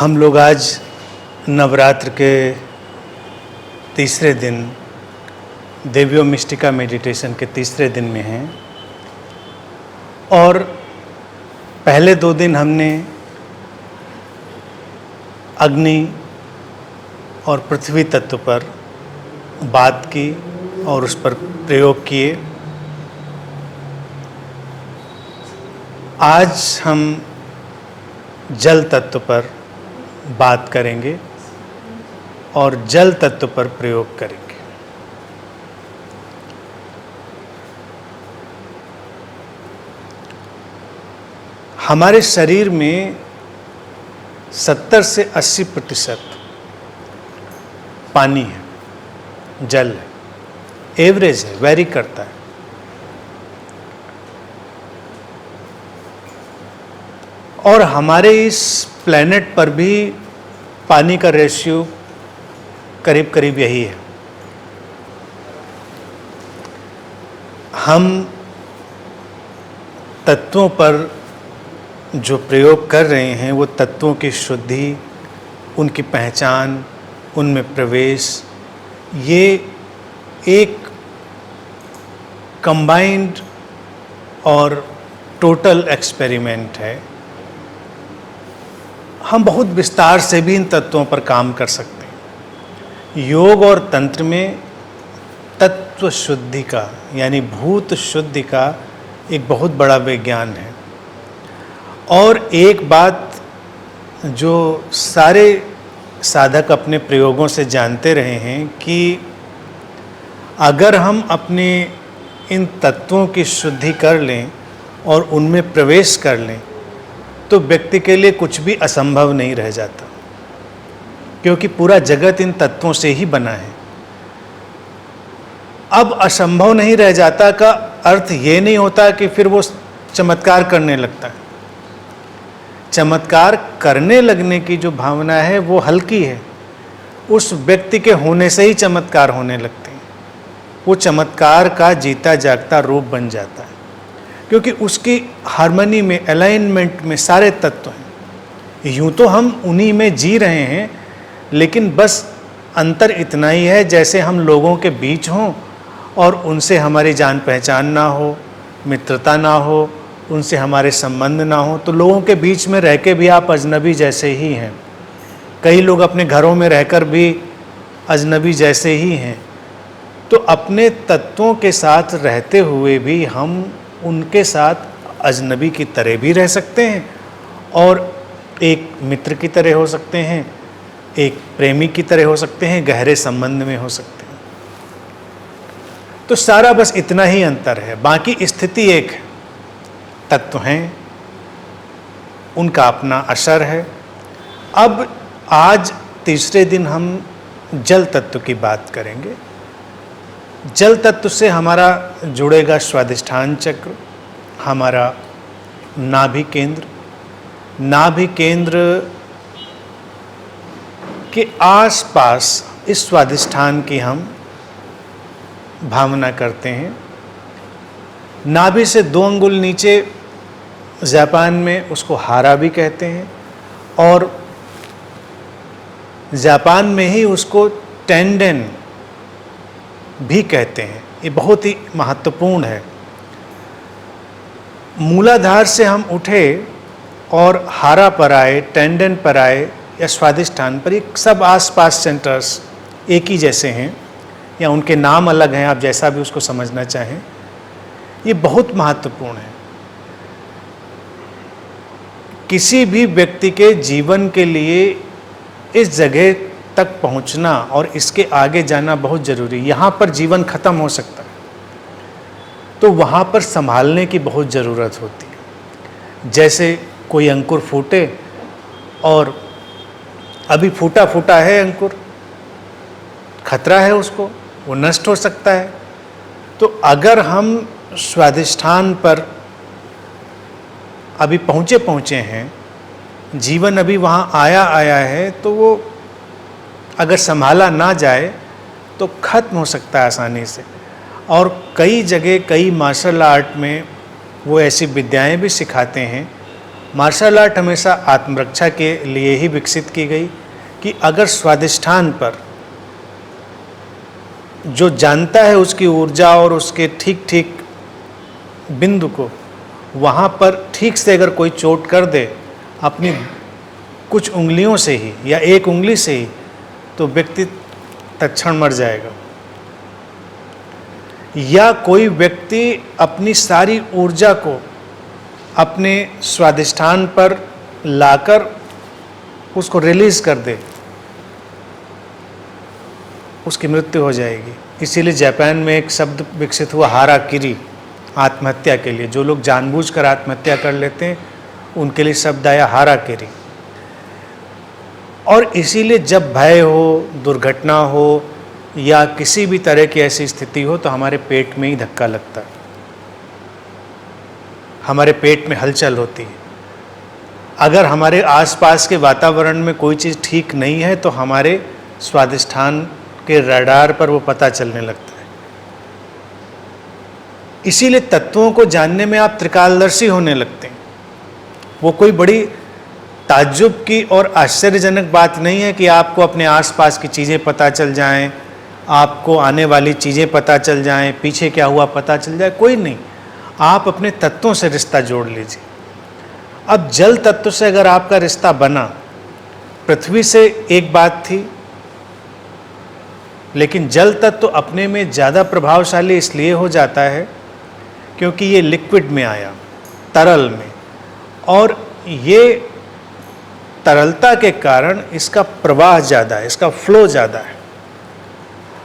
हम लोग आज नवरात्र के तीसरे दिन देवियों मिस्टिका मेडिटेशन के तीसरे दिन में हैं और पहले 2 दिन हमने अग्नि और पृथ्वी तत्व पर बात की और उस पर प्रयोग किए। आज हम जल तत्व पर बात करेंगे और जल तत्व पर प्रयोग करेंगे। हमारे शरीर में 70 से 80% पानी है, जल है, एवरेज है, वेरी करता है। और हमारे इस प्लेनेट पर भी पानी का रेशियो करीब करीब यही है। हम तत्वों पर जो प्रयोग कर रहे हैं वो तत्वों की शुद्धि, उनकी पहचान, उनमें प्रवेश, ये एक कंबाइंड और टोटल एक्सपेरिमेंट है। हम बहुत विस्तार से भी इन तत्वों पर काम कर सकते हैं। योग और तंत्र में तत्व शुद्धि का यानी भूत शुद्धि का एक बहुत बड़ा विज्ञान है। और एक बात जो सारे साधक अपने प्रयोगों से जानते रहे हैं कि अगर हम अपने इन तत्वों की शुद्धि कर लें और उनमें प्रवेश कर लें तो व्यक्ति के लिए कुछ भी असंभव नहीं रह जाता, क्योंकि पूरा जगत इन तत्वों से ही बना है। अब असंभव नहीं रह जाता का अर्थ ये नहीं होता कि फिर वो चमत्कार करने लगता है। चमत्कार करने लगने की जो भावना है वो हल्की है। उस व्यक्ति के होने से ही चमत्कार होने लगते हैं। वो चमत्कार का जीता जागता रूप बन जाता है, क्योंकि उसकी हार्मनी में, अलाइनमेंट में सारे तत्व हैं। यूँ तो हम उन्हीं में जी रहे हैं, लेकिन बस अंतर इतना ही है जैसे हम लोगों के बीच हों और उनसे हमारी जान पहचान ना हो, मित्रता ना हो, उनसे हमारे संबंध ना हो, तो लोगों के बीच में रह के भी आप अजनबी जैसे ही हैं। कई लोग अपने घरों में रहकर भी अजनबी जैसे ही हैं। तो अपने तत्वों के साथ रहते हुए भी हम उनके साथ अजनबी की तरह भी रह सकते हैं और एक मित्र की तरह हो सकते हैं, एक प्रेमी की तरह हो सकते हैं, गहरे संबंध में हो सकते हैं। तो सारा बस इतना ही अंतर है, बाकी स्थिति एक है। तत्व हैं, उनका अपना असर है। अब आज तीसरे दिन हम जल तत्व की बात करेंगे। जल तत्व से हमारा जुड़ेगा स्वादिष्ठान चक्र, हमारा नाभि केंद्र। नाभि केंद्र के आसपास इस स्वादिष्ठान की हम भावना करते हैं। नाभि से 2 अंगुल नीचे जापान में उसको हारा भी कहते हैं और जापान में ही उसको टेंडन भी कहते हैं। ये बहुत ही महत्वपूर्ण है। मूलाधार से हम उठे और हारा पर आए, टेंडन पर आए या स्वादिष्ठान पर, ये सब आसपास सेंटर्स एक ही जैसे हैं या उनके नाम अलग हैं, आप जैसा भी उसको समझना चाहें। ये बहुत महत्वपूर्ण है। किसी भी व्यक्ति के जीवन के लिए इस जगह तक पहुंचना और इसके आगे जाना बहुत ज़रूरी है। यहाँ पर जीवन खत्म हो सकता है, तो वहाँ पर संभालने की बहुत ज़रूरत होती है। जैसे कोई अंकुर फूटे और अभी फूटा फूटा है अंकुर, खतरा है उसको, वो नष्ट हो सकता है। तो अगर हम स्वादिष्ठान पर अभी पहुँचे हैं, जीवन अभी वहाँ आया है, तो वो अगर संभाला ना जाए तो खत्म हो सकता है आसानी से। और कई जगह, कई मार्शल आर्ट में वो ऐसी विद्याएं भी सिखाते हैं मार्शल आर्ट हमेशा आत्मरक्षा के लिए ही विकसित की गई कि अगर स्वादिष्ठान पर जो जानता है उसकी ऊर्जा और उसके ठीक ठीक बिंदु को, वहाँ पर ठीक से अगर कोई चोट कर दे अपनी कुछ उंगलियों से ही या एक उंगली से ही, तो व्यक्ति तत्क्षण मर जाएगा। या कोई व्यक्ति अपनी सारी ऊर्जा को अपने स्वादिष्ठान पर लाकर उसको रिलीज कर दे, उसकी मृत्यु हो जाएगी। इसीलिए जापान में एक शब्द विकसित हुआ हाराकिरी, आत्महत्या के लिए। जो लोग जानबूझकर आत्महत्या कर लेते हैं उनके लिए शब्द आया हाराकिरी। और इसीलिए जब भय हो, दुर्घटना हो या किसी भी तरह की ऐसी स्थिति हो तो हमारे पेट में ही धक्का लगता है, हमारे पेट में हलचल होती है। अगर हमारे आसपास के वातावरण में कोई चीज़ ठीक नहीं है तो हमारे स्वादिष्ठान के रडार पर वो पता चलने लगता है। इसीलिए तत्वों को जानने में आप त्रिकालदर्शी होने लगते हैं। वो कोई बड़ी ताज्जुब की और आश्चर्यजनक बात नहीं है कि आपको अपने आसपास की चीज़ें पता चल जाएं, आपको आने वाली चीज़ें पता चल जाएं, पीछे क्या हुआ पता चल जाए, कोई नहीं। आप अपने तत्वों से रिश्ता जोड़ लीजिए। अब जल तत्व से अगर आपका रिश्ता बना, पृथ्वी से एक बात थी, लेकिन जल तत्व अपने में ज़्यादा प्रभावशाली इसलिए हो जाता है क्योंकि ये लिक्विड में आया, तरल में, और ये तरलता के कारण इसका प्रवाह ज़्यादा है, इसका फ्लो ज़्यादा है।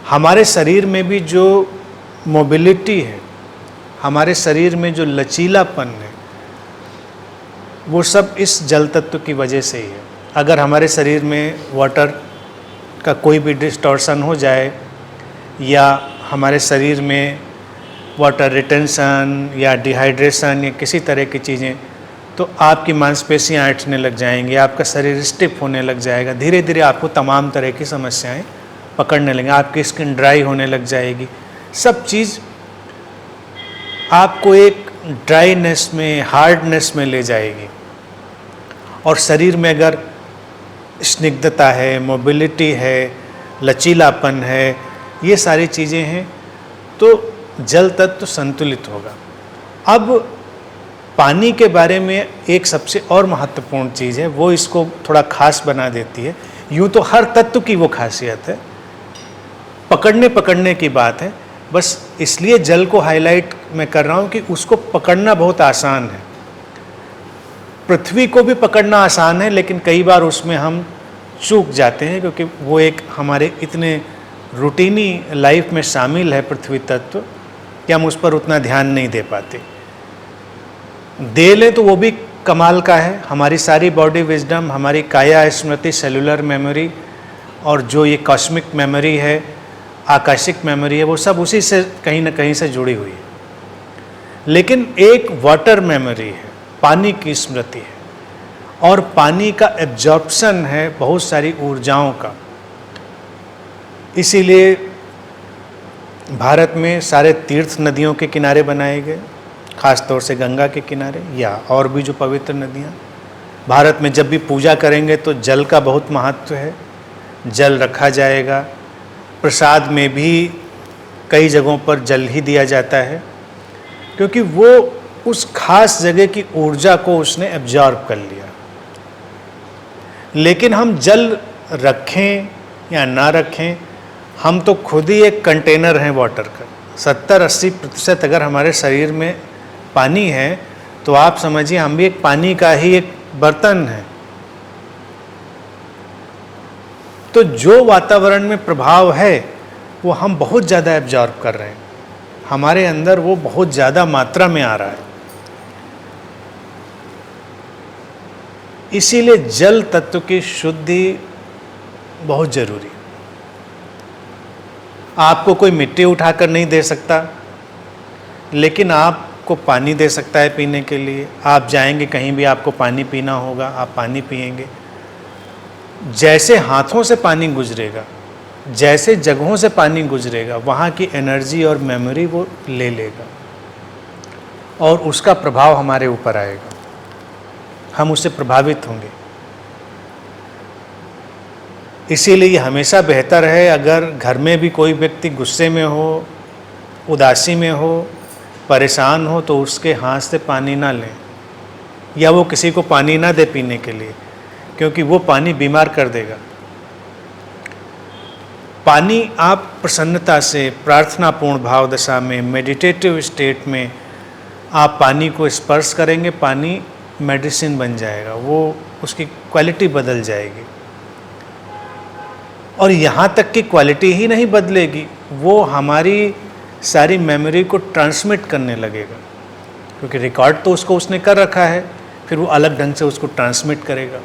हमारे शरीर में भी जो मोबिलिटी है, हमारे शरीर में जो लचीलापन है, वो सब इस जल तत्व की वजह से ही है। अगर हमारे शरीर में वाटर का कोई भी डिस्टॉर्शन हो जाए या हमारे शरीर में वाटर रिटेंशन या डिहाइड्रेशन या किसी तरह की चीज़ें, तो आपकी मांसपेशियां ऐंठने लग जाएंगी, आपका शरीर स्टिफ होने लग जाएगा, धीरे धीरे आपको तमाम तरह की समस्याएं पकड़ने लगेंगी, आपकी स्किन ड्राई होने लग जाएगी। सब चीज़ आपको एक ड्राईनेस में, हार्डनेस में ले जाएगी। और शरीर में अगर स्निग्धता है, मोबिलिटी है, लचीलापन है, ये सारी चीज़ें हैं, तो जल तत्व संतुलित होगा। अब पानी के बारे में एक सबसे और महत्वपूर्ण चीज़ है, वो इसको थोड़ा खास बना देती है। यूँ तो हर तत्व की वो खासियत है, पकड़ने की बात है, बस इसलिए जल को हाईलाइट मैं कर रहा हूँ कि उसको पकड़ना बहुत आसान है। पृथ्वी को भी पकड़ना आसान है, लेकिन कई बार उसमें हम चूक जाते हैं क्योंकि वो एक हमारे इतने रूटीनी लाइफ में शामिल है पृथ्वी तत्व कि हम उस पर उतना ध्यान नहीं दे पाते। दे लें तो वो भी कमाल का है। हमारी सारी बॉडी विजडम, हमारी काया स्मृति, सेलुलर मेमोरी और जो ये कॉस्मिक मेमोरी है, आकाशिक मेमोरी है, वो सब उसी से कहीं ना कहीं से जुड़ी हुई है। लेकिन एक वाटर मेमोरी है, पानी की स्मृति है, और पानी का एब्जॉर्प्शन है बहुत सारी ऊर्जाओं का। इसीलिए भारत में सारे तीर्थ नदियों के किनारे बनाए गए, खास तौर से गंगा के किनारे या और भी जो पवित्र नदियाँ। भारत में जब भी पूजा करेंगे तो जल का बहुत महत्व है, जल रखा जाएगा। प्रसाद में भी कई जगहों पर जल ही दिया जाता है क्योंकि वो उस खास जगह की ऊर्जा को उसने एब्जॉर्ब कर लिया। लेकिन हम जल रखें या ना रखें, हम तो खुद ही एक कंटेनर हैं वाटर का। 70-80% अगर हमारे शरीर में पानी है तो आप समझिए हम भी एक पानी का ही एक बर्तन है। तो जो वातावरण में प्रभाव है वो हम बहुत ज़्यादा एब्जॉर्ब कर रहे हैं, हमारे अंदर वो बहुत ज़्यादा मात्रा में आ रहा है। इसीलिए जल तत्व की शुद्धि बहुत जरूरी है। आपको कोई मिट्टी उठाकर नहीं दे सकता, लेकिन आपको पानी दे सकता है पीने के लिए। आप जाएंगे कहीं भी, आपको पानी पीना होगा, आप पानी पिएंगे। जैसे हाथों से पानी गुजरेगा, जैसे जगहों से पानी गुजरेगा, वहाँ की एनर्जी और मेमोरी वो ले लेगा और उसका प्रभाव हमारे ऊपर आएगा। हम उससे प्रभावित होंगे। इसीलिए ये हमेशा बेहतर है, अगर घर में भी कोई व्यक्ति गुस्से में हो, उदासी में हो, परेशान हो, तो उसके हाथ से पानी ना लें, या वो किसी को पानी ना दे पीने के लिए, क्योंकि वो पानी बीमार कर देगा। पानी आप प्रसन्नता से, प्रार्थनापूर्ण भाव दशा में, मेडिटेटिव स्टेट में आप पानी को स्पर्श करेंगे, पानी मेडिसिन बन जाएगा, वो उसकी क्वालिटी बदल जाएगी। और यहाँ तक कि क्वालिटी ही नहीं बदलेगी, वो हमारी सारी मेमोरी को ट्रांसमिट करने लगेगा, क्योंकि रिकॉर्ड तो उसने कर रखा है, फिर वो अलग ढंग से उसको ट्रांसमिट करेगा।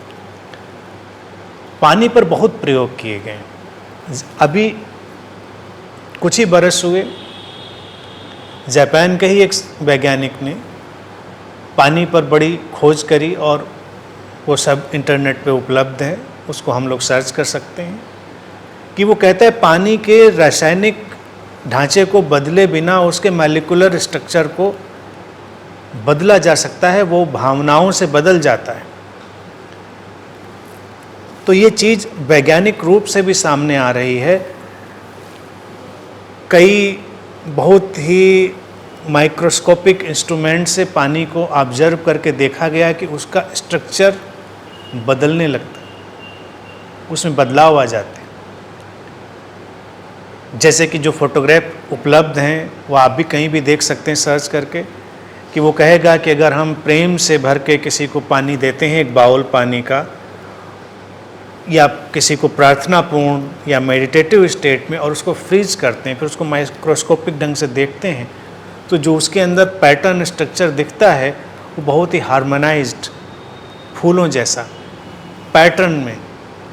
पानी पर बहुत प्रयोग किए गए। अभी कुछ ही बरस हुए, जापान के ही एक वैज्ञानिक ने पानी पर बड़ी खोज करी, और वो सब इंटरनेट पे उपलब्ध है, उसको हम लोग सर्च कर सकते हैं, कि वो कहता है पानी के रासायनिक ढांचे को बदले बिना उसके मॉलिक्यूलर स्ट्रक्चर को बदला जा सकता है, वो भावनाओं से बदल जाता है। तो ये चीज़ वैज्ञानिक रूप से भी सामने आ रही है। कई बहुत ही माइक्रोस्कोपिक इंस्ट्रूमेंट से पानी को ऑब्जर्व करके देखा गया कि उसका स्ट्रक्चर बदलने लगता है, उसमें बदलाव आ जाते हैं। जैसे कि जो फोटोग्राफ उपलब्ध हैं वो आप भी कहीं भी देख सकते हैं सर्च करके, कि वो कहेगा कि अगर हम प्रेम से भर के किसी को पानी देते हैं, एक बाउल पानी का, या किसी को प्रार्थनापूर्ण या मेडिटेटिव स्टेट में, और उसको फ्रीज करते हैं, फिर उसको माइक्रोस्कोपिक ढंग से देखते हैं, तो जो उसके अंदर पैटर्न स्ट्रक्चर दिखता है वो बहुत ही हार्मोनाइज्ड, फूलों जैसा पैटर्न में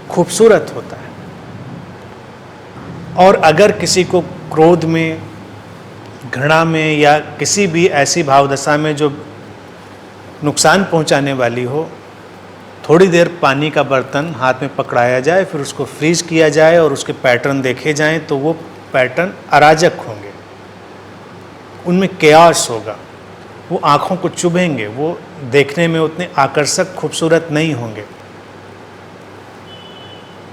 खूबसूरत होता है। और अगर किसी को क्रोध में, घृणा में, या किसी भी ऐसी भावदशा में जो नुकसान पहुंचाने वाली हो, थोड़ी देर पानी का बर्तन हाथ में पकड़ाया जाए, फिर उसको फ्रीज किया जाए और उसके पैटर्न देखे जाएं, तो वो पैटर्न अराजक होंगे, उनमें केओस होगा, वो आँखों को चुभेंगे, वो देखने में उतने आकर्षक, खूबसूरत नहीं होंगे।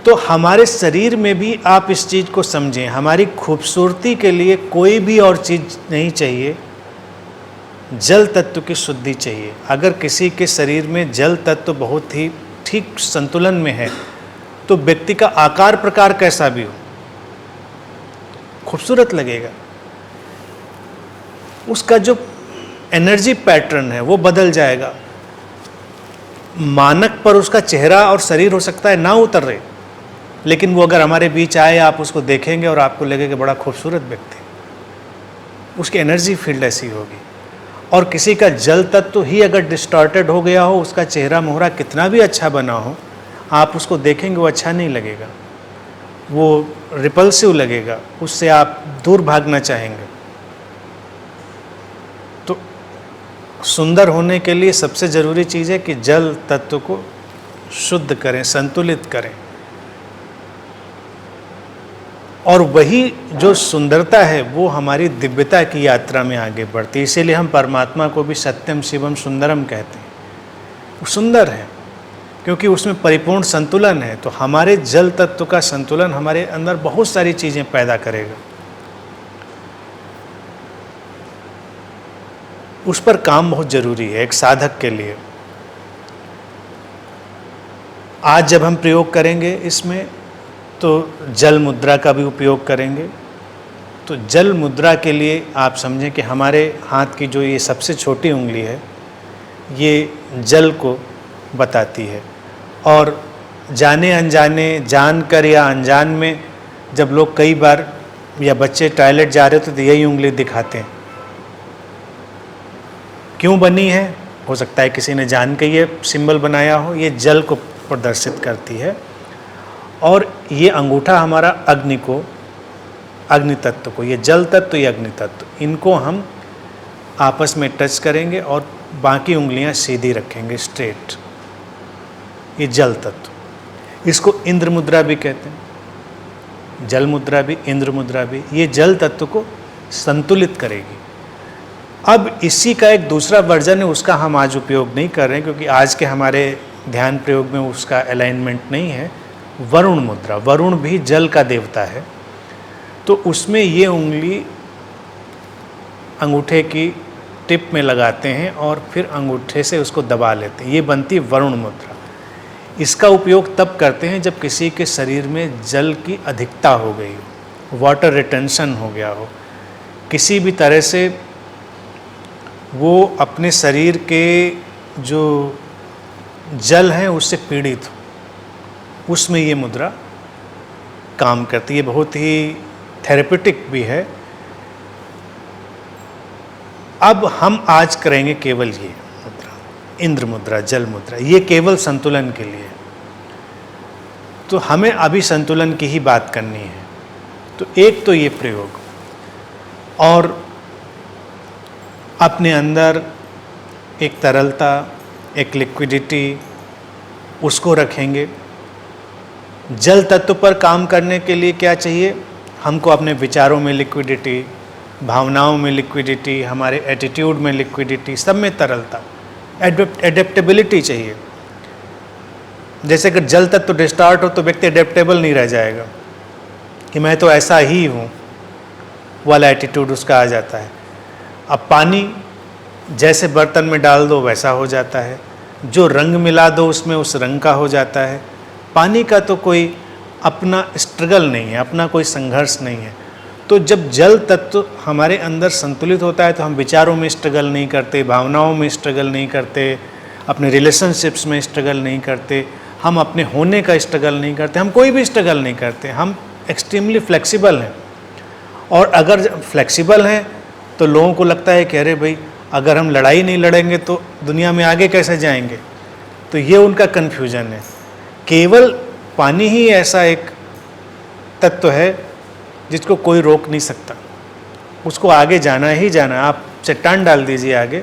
तो हमारे शरीर में भी आप इस चीज़ को समझें, हमारी खूबसूरती के लिए कोई भी और चीज़ नहीं चाहिए, जल तत्व की शुद्धि चाहिए। अगर किसी के शरीर में जल तत्व बहुत ही ठीक संतुलन में है, तो व्यक्ति का आकार प्रकार कैसा भी हो, खूबसूरत लगेगा। उसका जो एनर्जी पैटर्न है वो बदल जाएगा। मानक पर उसका चेहरा और शरीर हो सकता है ना उतर रहे, लेकिन वो अगर हमारे बीच आए, आप उसको देखेंगे और आपको लगेगा बड़ा खूबसूरत व्यक्ति, उसकी एनर्जी फील्ड ऐसी होगी। और किसी का जल तत्व ही अगर डिस्टॉर्टेड हो गया हो, उसका चेहरा मोहरा कितना भी अच्छा बना हो, आप उसको देखेंगे वो अच्छा नहीं लगेगा, वो रिपल्सिव लगेगा, उससे आप दूर भागना चाहेंगे। तो सुंदर होने के लिए सबसे ज़रूरी चीज़ है कि जल तत्व को शुद्ध करें, संतुलित करें, और वही जो सुंदरता है वो हमारी दिव्यता की यात्रा में आगे बढ़ती है। इसीलिए हम परमात्मा को भी सत्यम शिवम सुंदरम कहते हैं। वो सुंदर है क्योंकि उसमें परिपूर्ण संतुलन है। तो हमारे जल तत्व का संतुलन हमारे अंदर बहुत सारी चीज़ें पैदा करेगा। उस पर काम बहुत ज़रूरी है एक साधक के लिए। आज जब हम प्रयोग करेंगे इसमें, तो जल मुद्रा का भी उपयोग करेंगे। तो जल मुद्रा के लिए आप समझें कि हमारे हाथ की जो ये सबसे छोटी उंगली है, ये जल को बताती है। और जाने अनजाने, जानकर या अनजान में, जब लोग कई बार या बच्चे टॉयलेट जा रहे होते तो यही उंगली दिखाते हैं। क्यों बनी है? हो सकता है किसी ने जान के ये सिंबल बनाया हो। ये जल को प्रदर्शित करती है। और ये अंगूठा हमारा अग्नि को, अग्नि तत्व को, ये जल तत्व, ये अग्नि तत्व, इनको हम आपस में टच करेंगे और बाकी उंगलियां सीधी रखेंगे, स्ट्रेट। ये जल तत्व, इसको इंद्र मुद्रा भी कहते हैं। जल मुद्रा भी, इंद्र मुद्रा भी, ये जल तत्व को संतुलित करेगी। अब इसी का एक दूसरा वर्जन है, उसका हम आज उपयोग नहीं कर रहे हैं क्योंकि आज के हमारे ध्यान प्रयोग में उसका अलाइनमेंट नहीं है। वरुण मुद्रा, वरुण भी जल का देवता है, तो उसमें ये उंगली अंगूठे की टिप में लगाते हैं और फिर अंगूठे से उसको दबा लेते हैं, ये बनती वरुण मुद्रा। इसका उपयोग तब करते हैं जब किसी के शरीर में जल की अधिकता हो गई हो, वाटर रिटेंशन हो गया हो, किसी भी तरह से वो अपने शरीर के जो जल हैं उससे पीड़ित हो, उसमें ये मुद्रा काम करती है। बहुत ही थेरेपेटिक भी है। अब हम आज करेंगे केवल ये मुद्रा, इंद्र मुद्रा, जल मुद्रा, ये केवल संतुलन के लिए। तो हमें अभी संतुलन की ही बात करनी है। तो एक तो ये प्रयोग, और अपने अंदर एक तरलता, एक लिक्विडिटी, उसको रखेंगे। जल तत्व पर काम करने के लिए क्या चाहिए? हमको अपने विचारों में लिक्विडिटी, भावनाओं में लिक्विडिटी, हमारे एटीट्यूड में लिक्विडिटी, सब में तरलता, एडेप्टेबिलिटी चाहिए। जैसे अगर जल तत्व डिस्टार्ट हो तो व्यक्ति एडेप्टेबल नहीं रह जाएगा कि मैं तो ऐसा ही हूँ वाला एटीट्यूड उसका आ जाता है। अब पानी जैसे बर्तन में डाल दो वैसा हो जाता है, जो रंग मिला दो उसमें उस रंग का हो जाता है। पानी का तो कोई अपना स्ट्रगल नहीं है, अपना कोई संघर्ष नहीं है। तो जब जल तत्व हमारे अंदर संतुलित होता है तो हम विचारों में स्ट्रगल नहीं करते, भावनाओं में स्ट्रगल नहीं करते, अपने रिलेशनशिप्स में स्ट्रगल नहीं करते, हम अपने होने का स्ट्रगल नहीं करते, हम कोई भी स्ट्रगल नहीं करते, हम एक्सट्रीमली फ्लेक्सिबल हैं। और अगर फ्लेक्सिबल हैं तो लोगों को लगता है कि अरे भाई अगर हम लड़ाई नहीं लड़ेंगे तो दुनिया में आगे कैसे जाएंगे। तो ये उनका कन्फ्यूजन है। केवल पानी ही ऐसा एक तत्व है जिसको कोई रोक नहीं सकता, उसको आगे जाना ही जाना। आप चट्टान डाल दीजिए आगे,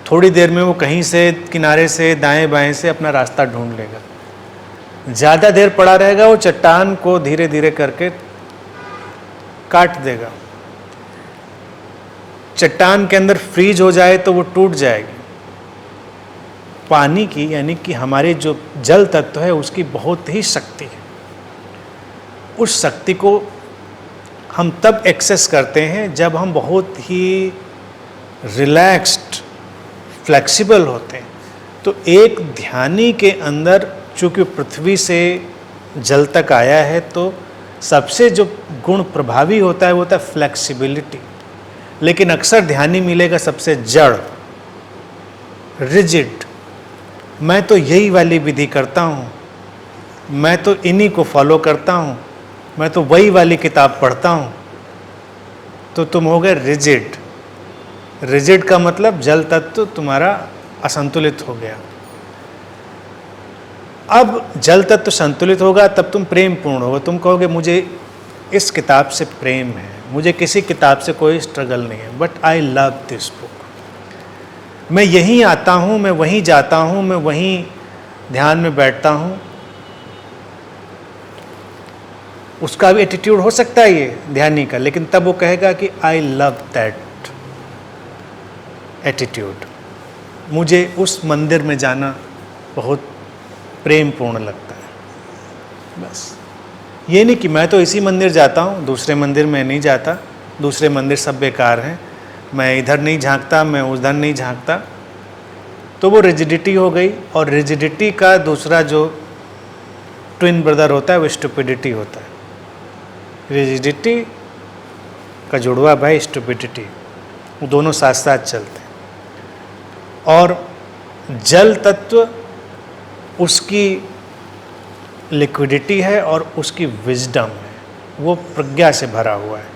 थोड़ी देर में वो कहीं से किनारे से दाएं बाएं से अपना रास्ता ढूंढ लेगा। ज़्यादा देर पड़ा रहेगा वो चट्टान को धीरे धीरे करके काट देगा। चट्टान के अंदर फ्रीज हो जाए तो वो टूट जाएगी। पानी की यानी कि हमारे जो जल तत्व है उसकी बहुत ही शक्ति है। उस शक्ति को हम तब एक्सेस करते हैं जब हम बहुत ही रिलैक्स्ड, फ्लेक्सिबल होते हैं। तो एक ध्यानी के अंदर चूँकि पृथ्वी से जल तक आया है तो सबसे जो गुण प्रभावी होता है वो होता है फ्लेक्सिबिलिटी। लेकिन अक्सर ध्यानी मिलेगा सबसे जड़, रिजिड। मैं तो यही वाली विधि करता हूँ, मैं तो इन्हीं को फॉलो करता हूँ, मैं तो वही वाली किताब पढ़ता हूँ। तो तुम हो गए रिजिड। रिजिड का मतलब जल तत्व तुम्हारा असंतुलित हो गया। अब जल तत्व संतुलित होगा तब तुम प्रेम पूर्ण होगा। तुम कहोगे मुझे इस किताब से प्रेम है, मुझे किसी किताब से कोई स्ट्रगल नहीं है, but I love this book. मैं यहीं आता हूँ, मैं वहीं जाता हूँ, मैं वहीं ध्यान में बैठता हूँ। उसका भी एटीट्यूड हो सकता है ये ध्यानी का, लेकिन तब वो कहेगा कि आई लव दैट एटीट्यूड। मुझे उस मंदिर में जाना बहुत प्रेम पूर्ण लगता है। बस ये नहीं कि मैं तो इसी मंदिर जाता हूँ, दूसरे मंदिर में नहीं जाता, दूसरे मंदिर सब बेकार हैं, मैं इधर नहीं झांकता, मैं उधर नहीं झांकता। तो वो रिजिडिटी हो गई। और रिजिडिटी का दूसरा जो ट्विन ब्रदर होता है वो स्टुपिडिटी होता है। रिजिडिटी का जुड़वा भाई स्टुपिडिटी, वो दोनों साथ साथ चलते हैं। और जल तत्व उसकी लिक्विडिटी है और उसकी विजडम है, वो प्रज्ञा से भरा हुआ है।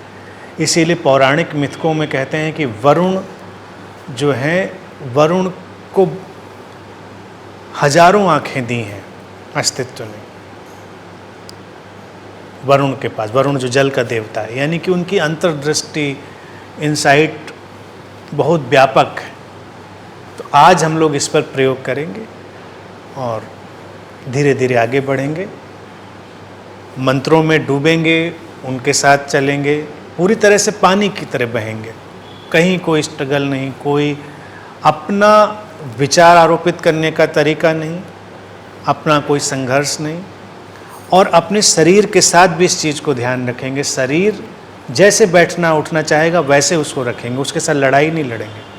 इसीलिए पौराणिक मिथकों में कहते हैं कि वरुण जो है, वरुण को हजारों आंखें दी हैं अस्तित्व ने वरुण के पास। वरुण जो जल का देवता है, यानी कि उनकी अंतर्दृष्टि, इनसाइट बहुत व्यापक है। तो आज हम लोग इस पर प्रयोग करेंगे और धीरे धीरे आगे बढ़ेंगे, मंत्रों में डूबेंगे, उनके साथ चलेंगे, पूरी तरह से पानी की तरह बहेंगे। कहीं कोई स्ट्रगल नहीं, कोई अपना विचार आरोपित करने का तरीका नहीं, अपना कोई संघर्ष नहीं। और अपने शरीर के साथ भी इस चीज़ को ध्यान रखेंगे, शरीर जैसे बैठना उठना चाहेगा वैसे उसको रखेंगे, उसके साथ लड़ाई नहीं लड़ेंगे।